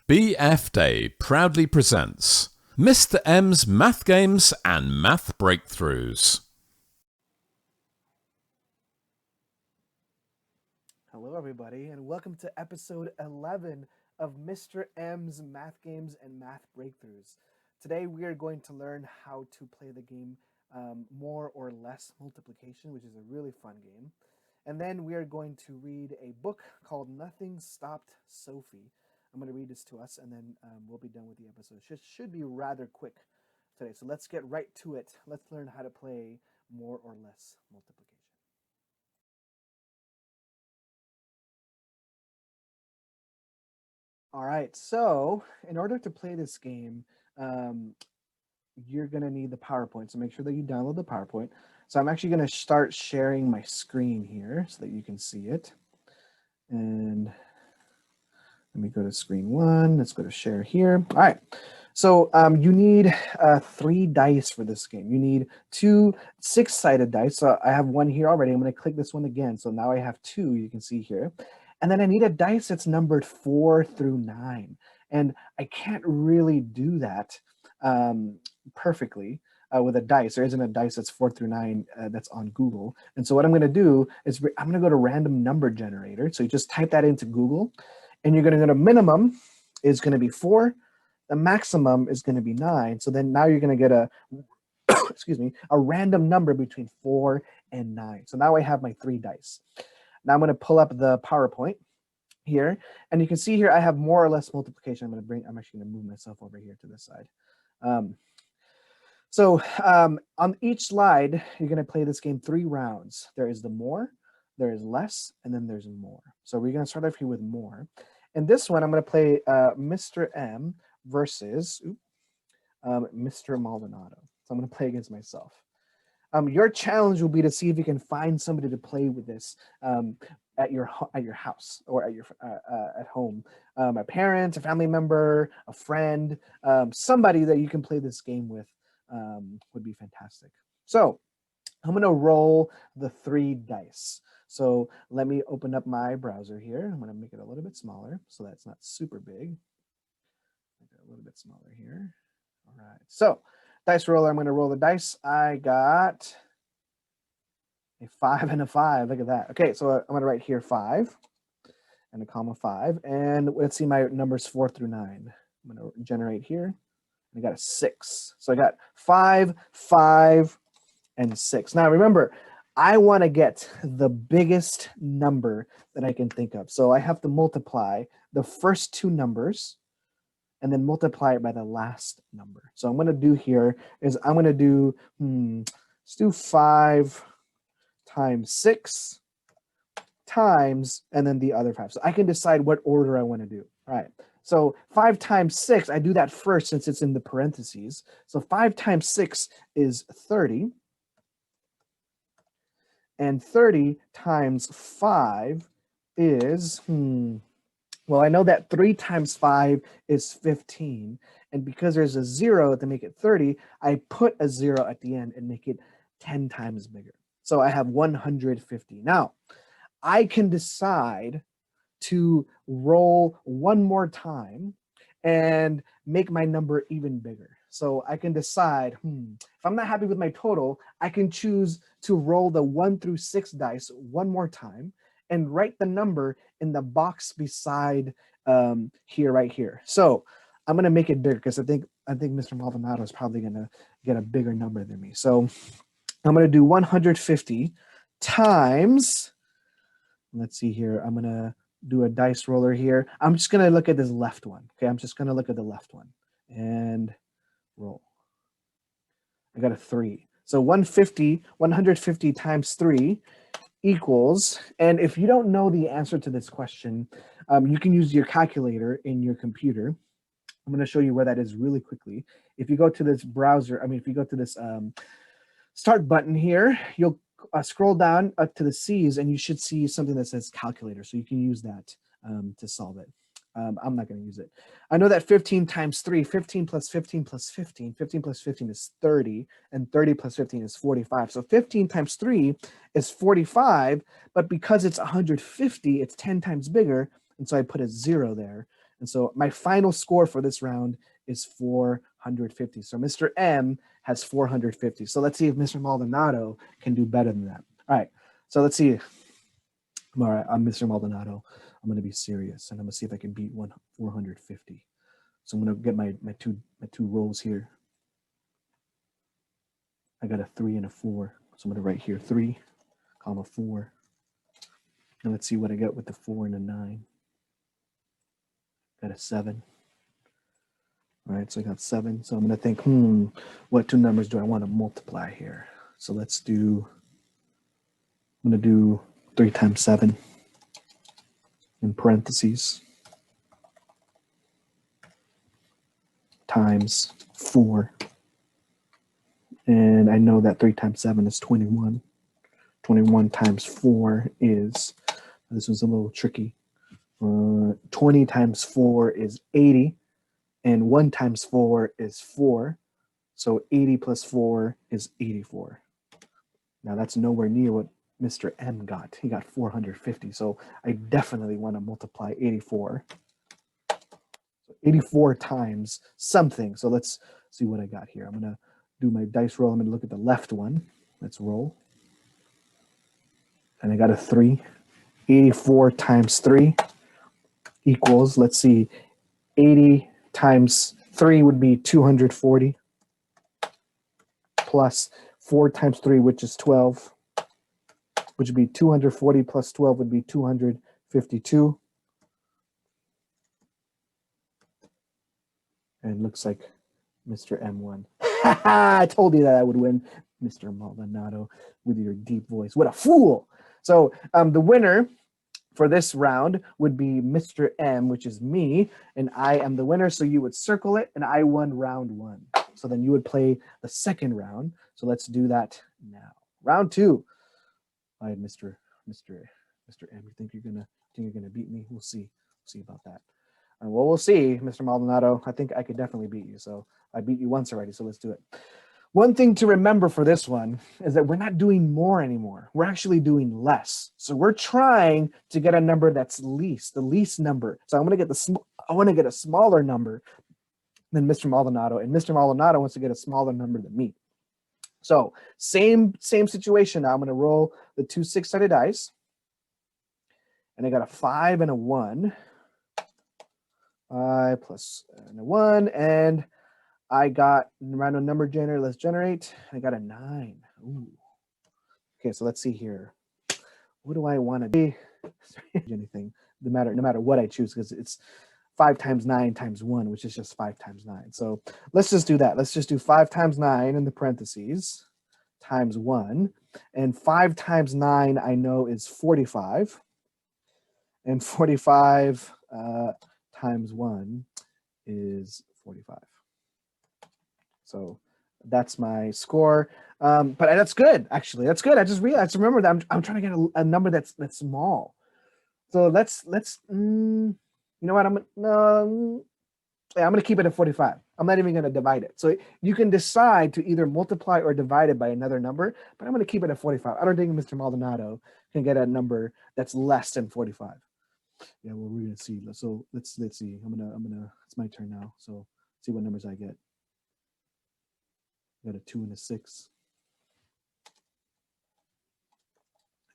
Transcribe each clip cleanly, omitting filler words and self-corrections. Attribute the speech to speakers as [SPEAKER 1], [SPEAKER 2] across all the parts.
[SPEAKER 1] BF Day proudly presents Mr. M's Math Games and Math Breakthroughs.
[SPEAKER 2] Hello everybody, and welcome to episode 11 of Mr. M's Math Games and Math Breakthroughs. Today we are going to learn how to play the game More or Less Multiplication, which is a really fun game. And then we are going to read a book called Nothing Stopped Sophie. I'm going to read this to us, and then we'll be done with the episode. It should be rather quick today, so let's get right to it. Let's learn how to play More or Less Multiplication. All right, so in order to play this game, you're going to need the PowerPoint. So make sure that you download the PowerPoint. So I'm actually going to start sharing my screen here so that you can see it. And let me go to screen one. Let's go to share here. All right. So you need 3 dice for this game. You need 2 6-sided dice. So I have one here already. I'm going to click this one again. So now I have 2, you can see here. And then I need a dice that's numbered 4 through 9. And I can't really do that perfectly with a dice. There isn't a dice that's 4 through 9 that's on Google. And so what I'm going to do is I'm going to go to random number generator. So you just type that into Google, and you're going to go to minimum is going to be 4. The maximum is going to be 9. So then now you're going to get a excuse me, a random number between 4 and 9. So now I have my 3 dice. Now I'm going to pull up the PowerPoint here, and you can see here I have more or less multiplication. I'm actually going to move myself over here to this side. So on each slide, you're going to play this game 3 rounds. There is the more, there is less, and then there's more. So we're going to start off here with more. And this one, I'm going to play Mr. M versus Mr. Maldonado. So I'm going to play against myself. Your challenge will be to see if you can find somebody to play with this at your house or at your at home. A parent, a family member, a friend, somebody that you can play this game with would be fantastic. So I'm going to roll the 3 dice. So let me open up my browser here. I'm going to make it a little bit smaller so that's not super big. Make it a little bit smaller here. All right. So dice roller, I'm going to roll the dice. I got a 5 and a 5. Look at that. Okay, so I'm going to write here 5 and a comma 5. And let's see my numbers 4 through 9. I'm going to generate here. I got a 6. So I got 5, 5, and 6. Now remember, I want to get the biggest number that I can think of. So I have to multiply the first 2 numbers and then multiply it by the last number. So I'm going to do here is I'm going to do, let's do 5 times 6 times, and then the other 5. So I can decide what order I want to do. All right. So 5 times 6, I do that first since it's in the parentheses. So 5 times 6 is 30. And 30 times 5 is, well, I know that 3 times 5 is 15. And because there's a 0 to make it 30, I put a 0 at the end and make it 10 times bigger. So I have 150. Now, I can decide to roll one more time and make my number even bigger. So I can decide, if I'm not happy with my total, I can choose to roll the 1 through 6 dice one more time and write the number in the box beside here, right here. So I'm going to make it bigger because I think Mr. Maldonado is probably going to get a bigger number than me. So I'm going to do 150 times, let's see here, I'm going to do a dice roller here. I'm just going to look at this left one. Okay, I'm just going to look at the left one and roll. I got a 3. So 150 times 3 equals, and if you don't know the answer to this question, you can use your calculator in your computer. I'm going to show you where that is really quickly. If you go to this browser, if you go to this start button here, you'll scroll down to the C's and you should see something that says calculator. So you can use that to solve it. I'm not going to use it. I know that 15 times 3, 15 plus 15 plus 15, 15 plus 15 is 30, and 30 plus 15 is 45. So 15 times 3 is 45, but because it's 150, it's 10 times bigger, and so I put a 0 there, And so my final score for this round is 450. So Mr. M has 450. So let's see if Mr. Maldonado can do better than that. All right. So let's see. All right, I'm Mr. Maldonado. I'm going to be serious, and I'm going to see if I can beat 450. So I'm going to get my two rolls here. I got a 3 and a 4. So I'm going to write here 3, comma 4. And let's see what I get with the 4 and a 9. Got a 7. All right, so I got 7. So I'm going to think, what two numbers do I want to multiply here? So let's do, I'm going to do 3 times 7 in parentheses times 4. And I know that 3 times 7 is 21. 21 times 4 is, this was a little tricky. 20 times 4 is 80. And 1 times 4 is 4. So 80 plus 4 is 84. Now that's nowhere near what Mr. M got. He got 450. So I definitely want to multiply 84. So 84 times something. So let's see what I got here. I'm going to do my dice roll. I'm going to look at the left one. Let's roll. And I got a 3. 84 times 3 equals, let's see, 80 times 3 would be 240 plus 4 times 3, which is 12, which would be 240 plus 12 would be 252. And it looks like Mr. M won. I told you that I would win, Mr. Maldonado, with your deep voice. What a fool. So the winner for this round would be Mr. M, which is me, and I am the winner. So you would circle it, and I won round 1. So then you would play the second round. So let's do that now. Round 2. All right, Mr. M, you think you're gonna beat me? We'll see. See about that. Well, we'll see, Mr. Maldonado. I think I could definitely beat you. So I beat you once already. So let's do it. One thing to remember for this one is that we're not doing more anymore. We're actually doing less. So we're trying to get a number that's the least number. So I want to get a smaller number than Mr. Maldonado, and Mr. Maldonado wants to get a smaller number than me. So same situation. Now I'm going to roll the 2 6-sided dice, and I got a 5 and a 1. 5 plus and a 1, and I got random number generator. Let's generate. I got a 9. Ooh. Okay, so let's see here. What do I want to do? Anything, no matter what I choose, because it's 5 times 9 times 1, which is just 5 times 9. So let's just do that. Let's just do 5 times 9 in the parentheses times 1. And 5 times 9 I know is 45. And 45 times 1 is 45. So that's my score. But that's good, actually. That's good. I just realized. Remember that I'm trying to get a number that's small. So let's you know what? I'm gonna keep it at 45. I'm not even gonna divide it. So you can decide to either multiply or divide it by another number, but I'm gonna keep it at 45. I don't think Mr. Maldonado can get a number that's less than 45. Yeah, well, we're gonna see. So let's see. I'm gonna. It's my turn now. So see what numbers I get. I got a 2 and a 6,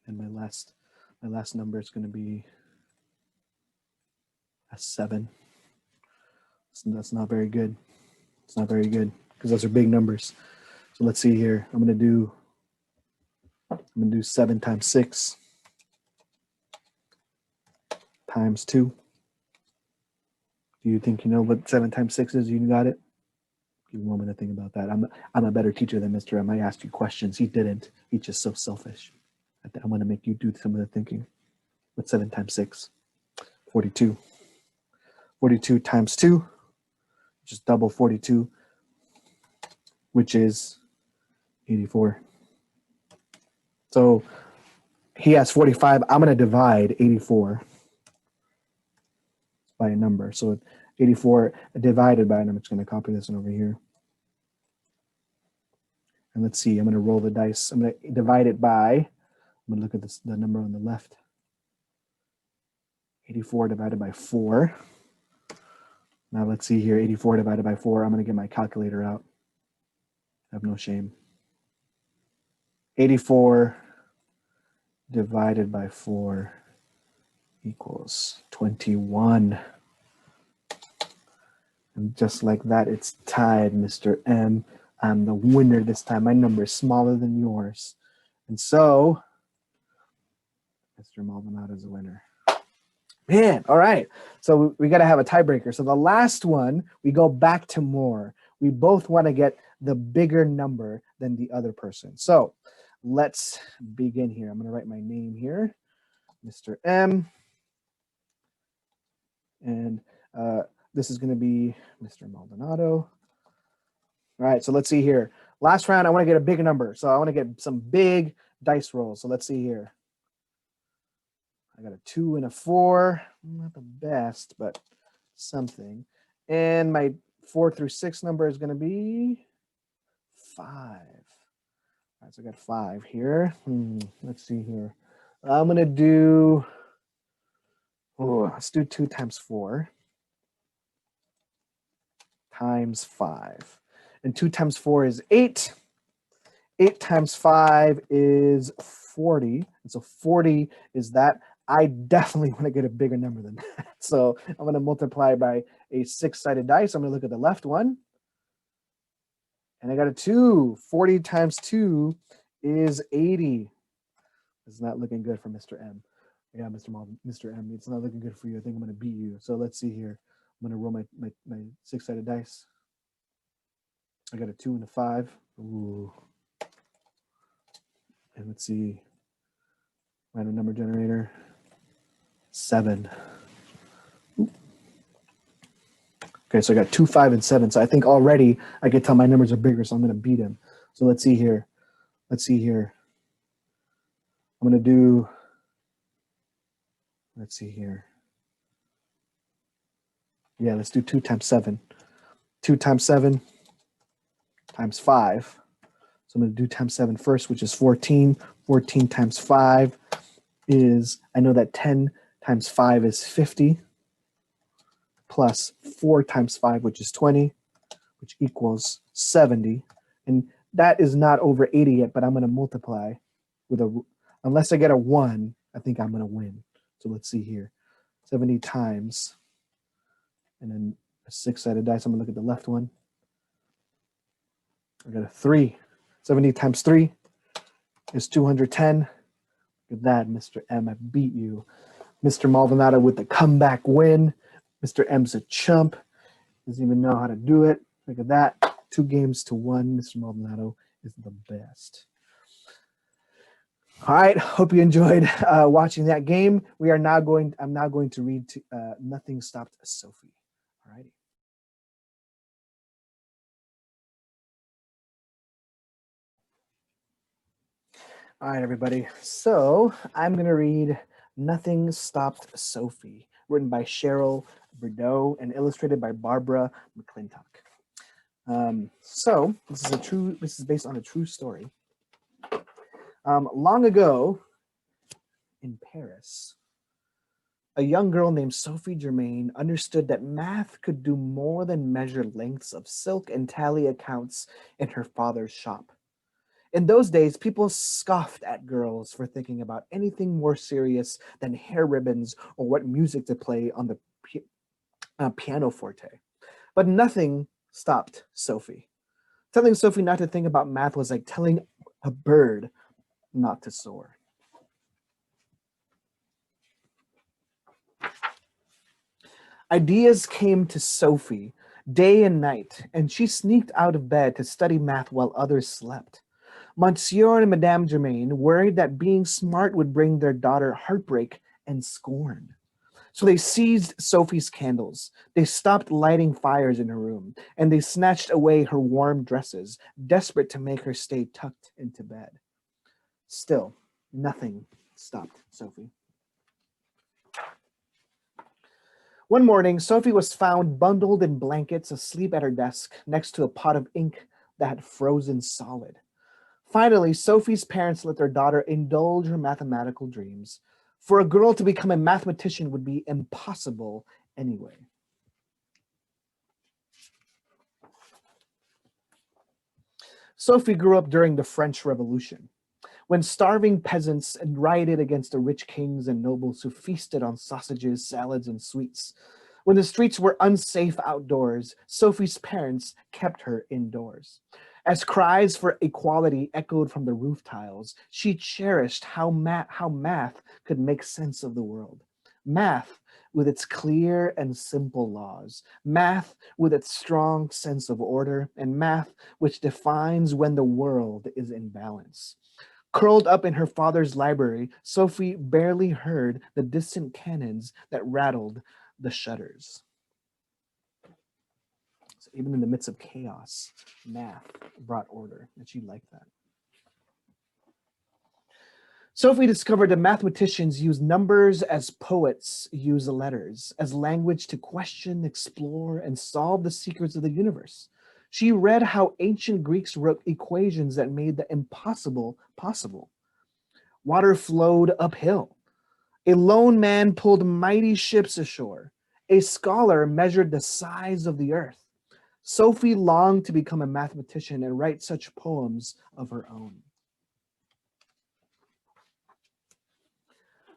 [SPEAKER 2] and my last number is gonna be a 7. So that's not very good. It's not very good because those are big numbers. So let's see here. I'm gonna do 7 times 6 times 2. Do you think you know what 7 times 6 is? You got it? Give me a moment to think about that. I'm a better teacher than Mr. M. I asked you questions. He didn't. He's just so selfish. I want to make you do some of the thinking. What's 7 times 6? 42. 42 times 2, just double 42, which is 84. So he has 45. I'm going to divide 84 by a number. So 84 divided by a number. I'm just going to copy this one over here. And let's see. I'm going to roll the dice. I'm going to divide it by, I'm going to look at this, the number on the left. 84 divided by 4. Now let's see here, 84 divided by 4. I'm going to get my calculator out. I have no shame. 84 divided by 4 equals 21. And just like that, it's tied, Mr. M. I'm the winner this time. My number is smaller than yours. And so, Mr. Maldonado is the winner. Man, all right. So we got to have a tiebreaker. So the last one, we go back to more. We both want to get the bigger number than the other person. So let's begin here. I'm going to write my name here, Mr. M. And this is going to be Mr. Maldonado. All right, so let's see here. Last round, I want to get a bigger number. So I want to get some big dice rolls. So let's see here. I got a 2 and a 4. Not the best, but something. And my 4 through 6 number is going to be 5. All right, so I got 5 here. Let's see here. I'm going to do, let's do 2 times 4 times 5. And 2 times 4 is 8. 8 times 5 is 40. And so 40 is that. I definitely want to get a bigger number than that. So I'm going to multiply by a 6-sided dice. I'm going to look at the left one. And I got a 2. 40 times 2 is 80. It's not looking good for Mr. M. Yeah, Mr. M, it's not looking good for you. I think I'm going to beat you. So let's see here. I'm going to roll my 6-sided dice. I got a 2 and a 5. Ooh. And let's see. Random number generator. 7. Ooh. Okay, so I got 2, 5, and 7. So I think already I can tell my numbers are bigger, so I'm going to beat him. So let's see here. I'm going to do, let's see here. Yeah, let's do 2 times 7. 2 times 7 times 5. So I'm going to do times 7 first, which is 14. 14 times 5 is, I know that 10 times 5 is 50, plus 4 times 5, which is 20, which equals 70. And that is not over 80 yet, but I'm going to multiply with unless I get a 1, I think I'm going to win. So let's see here. 70 times, and then a 6-sided dice. I'm going to look at the left one. I got a 3. 70 times 3 is 210. Look at that, Mr. M. I beat you. Mr. Maldonado with the comeback win. Mr. M's a chump. Doesn't even know how to do it. Look at that. 2 games to 1. Mr. Maldonado is the best. All right. Hope you enjoyed watching that game. I'm now going to read Nothing Stopped Sophie. All righty. All right, everybody. So I'm going to read Nothing Stopped Sophie, written by Cheryl Bordeaux and illustrated by Barbara McClintock. So this is based on a true story. Long ago in Paris, a young girl named Sophie Germain understood that math could do more than measure lengths of silk and tally accounts in her father's shop. In those days, people scoffed at girls for thinking about anything more serious than hair ribbons or what music to play on the pianoforte. But nothing stopped Sophie. Telling Sophie not to think about math was like telling a bird not to soar. Ideas came to Sophie day and night, and she sneaked out of bed to study math while others slept. Monsieur and Madame Germain worried that being smart would bring their daughter heartbreak and scorn. So they seized Sophie's candles. They stopped lighting fires in her room, and they snatched away her warm dresses, desperate to make her stay tucked into bed. Still, nothing stopped Sophie. One morning, Sophie was found bundled in blankets asleep at her desk next to a pot of ink that had frozen solid. Finally, Sophie's parents let their daughter indulge her mathematical dreams. For a girl to become a mathematician would be impossible anyway. Sophie grew up during the French Revolution, when starving peasants rioted against the rich kings and nobles who feasted on sausages, salads, and sweets. When the streets were unsafe outdoors, Sophie's parents kept her indoors. As cries for equality echoed from the roof tiles, she cherished how math could make sense of the world. Math with its clear and simple laws, math with its strong sense of order, and math which defines when the world is in balance. Curled up in her father's library, Sophie barely heard the distant cannons that rattled the shutters. So even in the midst of chaos, math brought order, and she liked that. Sophie discovered that mathematicians use numbers as poets use letters, as language to question, explore, and solve the secrets of the universe. She read how ancient Greeks wrote equations that made the impossible possible. Water flowed uphill. A lone man pulled mighty ships ashore. A scholar measured the size of the earth. Sophie longed to become a mathematician and write such poems of her own.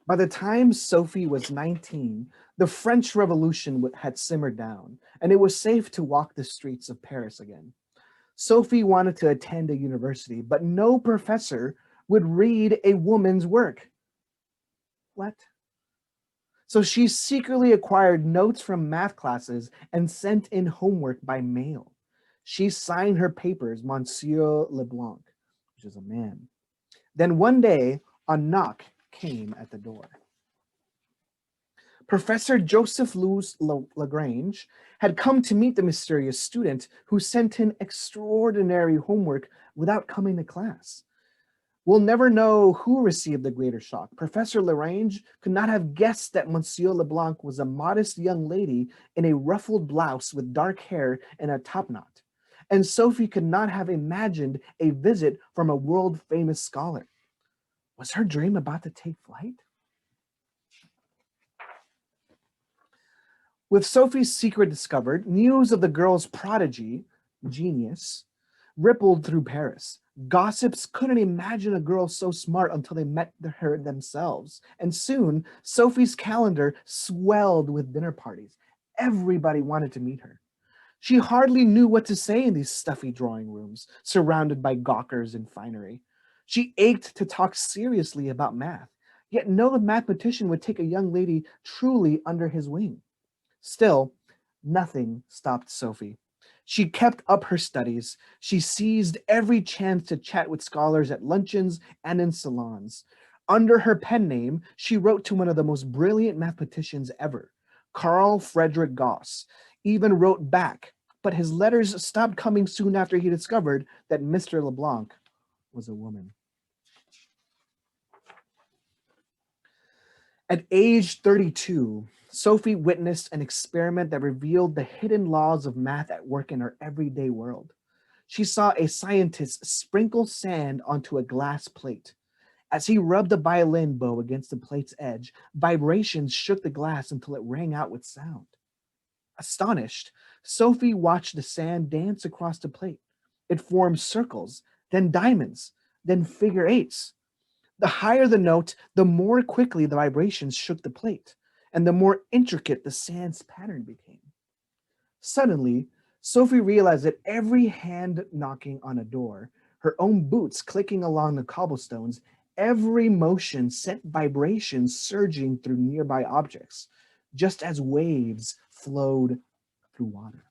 [SPEAKER 2] By the time Sophie was 19, the French Revolution had simmered down, and it was safe to walk the streets of Paris again. Sophie wanted to attend a university, but no professor would read a woman's work. What? So she secretly acquired notes from math classes and sent in homework by mail. She signed her papers, Monsieur Leblanc, which is a man. Then one day, a knock came at the door. Professor Joseph Louis Lagrange had come to meet the mysterious student who sent in extraordinary homework without coming to class. We'll never know who received the greater shock. Professor Lagrange could not have guessed that Monsieur Leblanc was a modest young lady in a ruffled blouse with dark hair and a topknot. And Sophie could not have imagined a visit from a world-famous scholar. Was her dream about to take flight? With Sophie's secret discovered, news of the girl's prodigy, genius, rippled through Paris. Gossips couldn't imagine a girl so smart until they met her themselves. And soon, Sophie's calendar swelled with dinner parties. Everybody wanted to meet her. She hardly knew what to say in these stuffy drawing rooms, surrounded by gawkers and finery. She ached to talk seriously about math, yet no mathematician would take a young lady truly under his wing. Still, nothing stopped Sophie. She kept up her studies. She seized every chance to chat with scholars at luncheons and in salons. Under her pen name, she wrote to one of the most brilliant mathematicians ever, Carl Friedrich Gauss, even wrote back, but his letters stopped coming soon after he discovered that Mr. Leblanc was a woman. At age 32, Sophie witnessed an experiment that revealed the hidden laws of math at work in her everyday world. She saw a scientist sprinkle sand onto a glass plate. As he rubbed the violin bow against the plate's edge, vibrations shook the glass until it rang out with sound. Astonished, Sophie watched the sand dance across the plate. It formed circles, then diamonds, then figure eights. The higher the note, the more quickly the vibrations shook the plate, and the more intricate the sand's pattern became. Suddenly, Sophie realized that every hand knocking on a door, her own boots clicking along the cobblestones, every motion sent vibrations surging through nearby objects, just as waves flowed through water.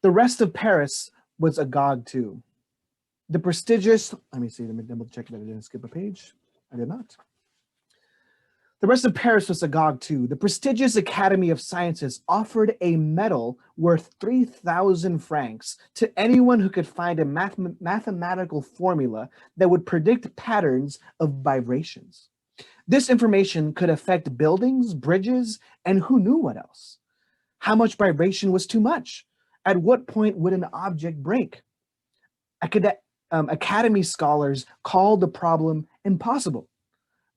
[SPEAKER 2] The rest of Paris was agog too. The prestigious, let me double check that I didn't skip a page. I did not. The rest of Paris was agog too. The prestigious Academy of Sciences offered a medal worth 3,000 francs to anyone who could find a mathematical formula that would predict patterns of vibrations. This information could affect buildings, bridges, and who knew what else. How much vibration was too much? At what point would an object break? Academy scholars called the problem impossible.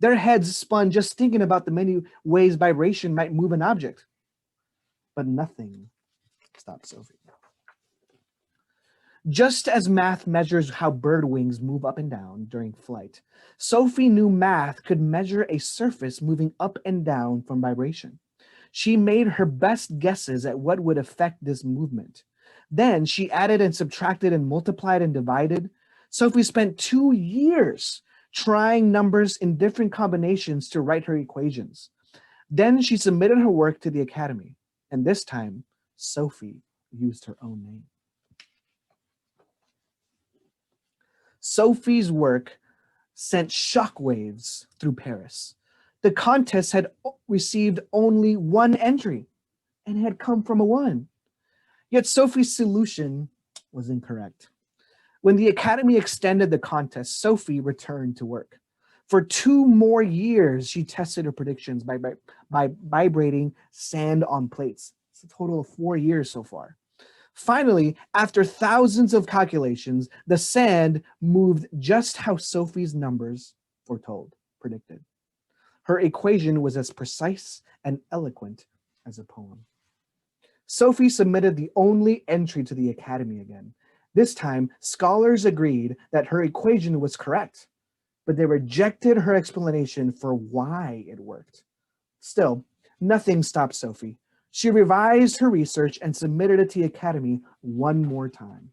[SPEAKER 2] Their heads spun just thinking about the many ways vibration might move an object. But nothing stop Sophie. Just as math measures how bird wings move up and down during flight, Sophie knew math could measure a surface moving up and down from vibration. She made her best guesses at what would affect this movement. Then she added and subtracted and multiplied and divided. Sophie spent 2 years trying numbers in different combinations to write her equations. Then she submitted her work to the academy, and this time Sophie used her own name. Sophie's work sent shockwaves through Paris. The contest had received only one entry and had come from a 1. Yet Sophie's solution was incorrect. When the Academy extended the contest, Sophie returned to work. For 2 more years, she tested her predictions by vibrating sand on plates. It's a total of 4 years so far. Finally, after thousands of calculations, the sand moved just how Sophie's numbers predicted. Her equation was as precise and eloquent as a poem. Sophie submitted the only entry to the Academy again. This time, scholars agreed that her equation was correct, but they rejected her explanation for why it worked. Still, nothing stopped Sophie. She revised her research and submitted it to the Academy one more time.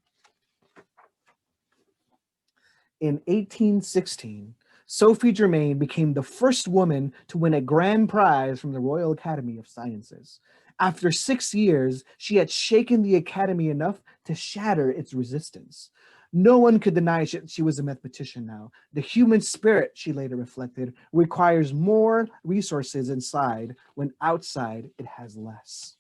[SPEAKER 2] In 1816, Sophie Germain became the first woman to win a grand prize from the Royal Academy of Sciences. After 6 years, she had shaken the Academy enough to shatter its resistance. No one could deny she was a mathematician now. The human spirit, she later reflected, requires more resources inside when outside it has less.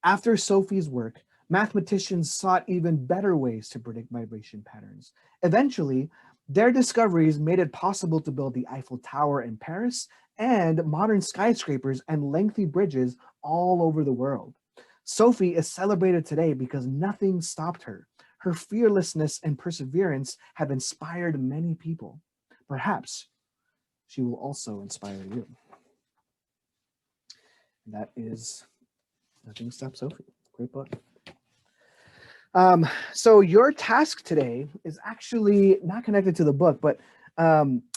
[SPEAKER 2] After Sophie's work, mathematicians sought even better ways to predict vibration patterns. Eventually, their discoveries made it possible to build the Eiffel Tower in Paris and modern skyscrapers and lengthy bridges all over the world. Sophie is celebrated today because nothing stopped her. Her fearlessness and perseverance have inspired many people. Perhaps she will also inspire you. That is Nothing Stops Sophie. Great book. So your task today is actually not connected to the book, but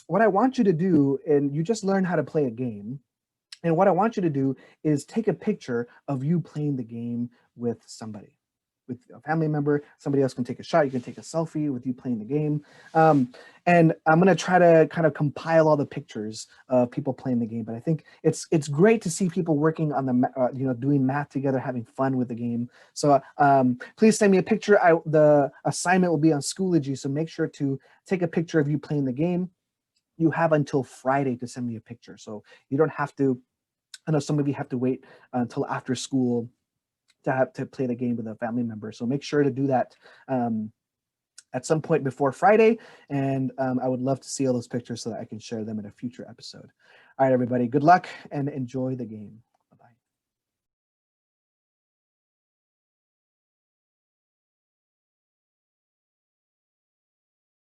[SPEAKER 2] what I want you to do, and you just learned how to play a game, and what I want you to do is take a picture of you playing the game with somebody, with a family member. Somebody else can take a shot. You can take a selfie with you playing the game. And I'm going to try to kind of compile all the pictures of people playing the game. But I think it's great to see people working on the, doing math together, having fun with the game. So please send me a picture. The assignment will be on Schoology. So make sure to take a picture of you playing the game. You have until Friday to send me a picture. So you don't have to, I know some of you have to wait until after school to play the game with a family member. So make sure to do that at some point before Friday. And I would love to see all those pictures so that I can share them in a future episode. All right, everybody, good luck and enjoy the game.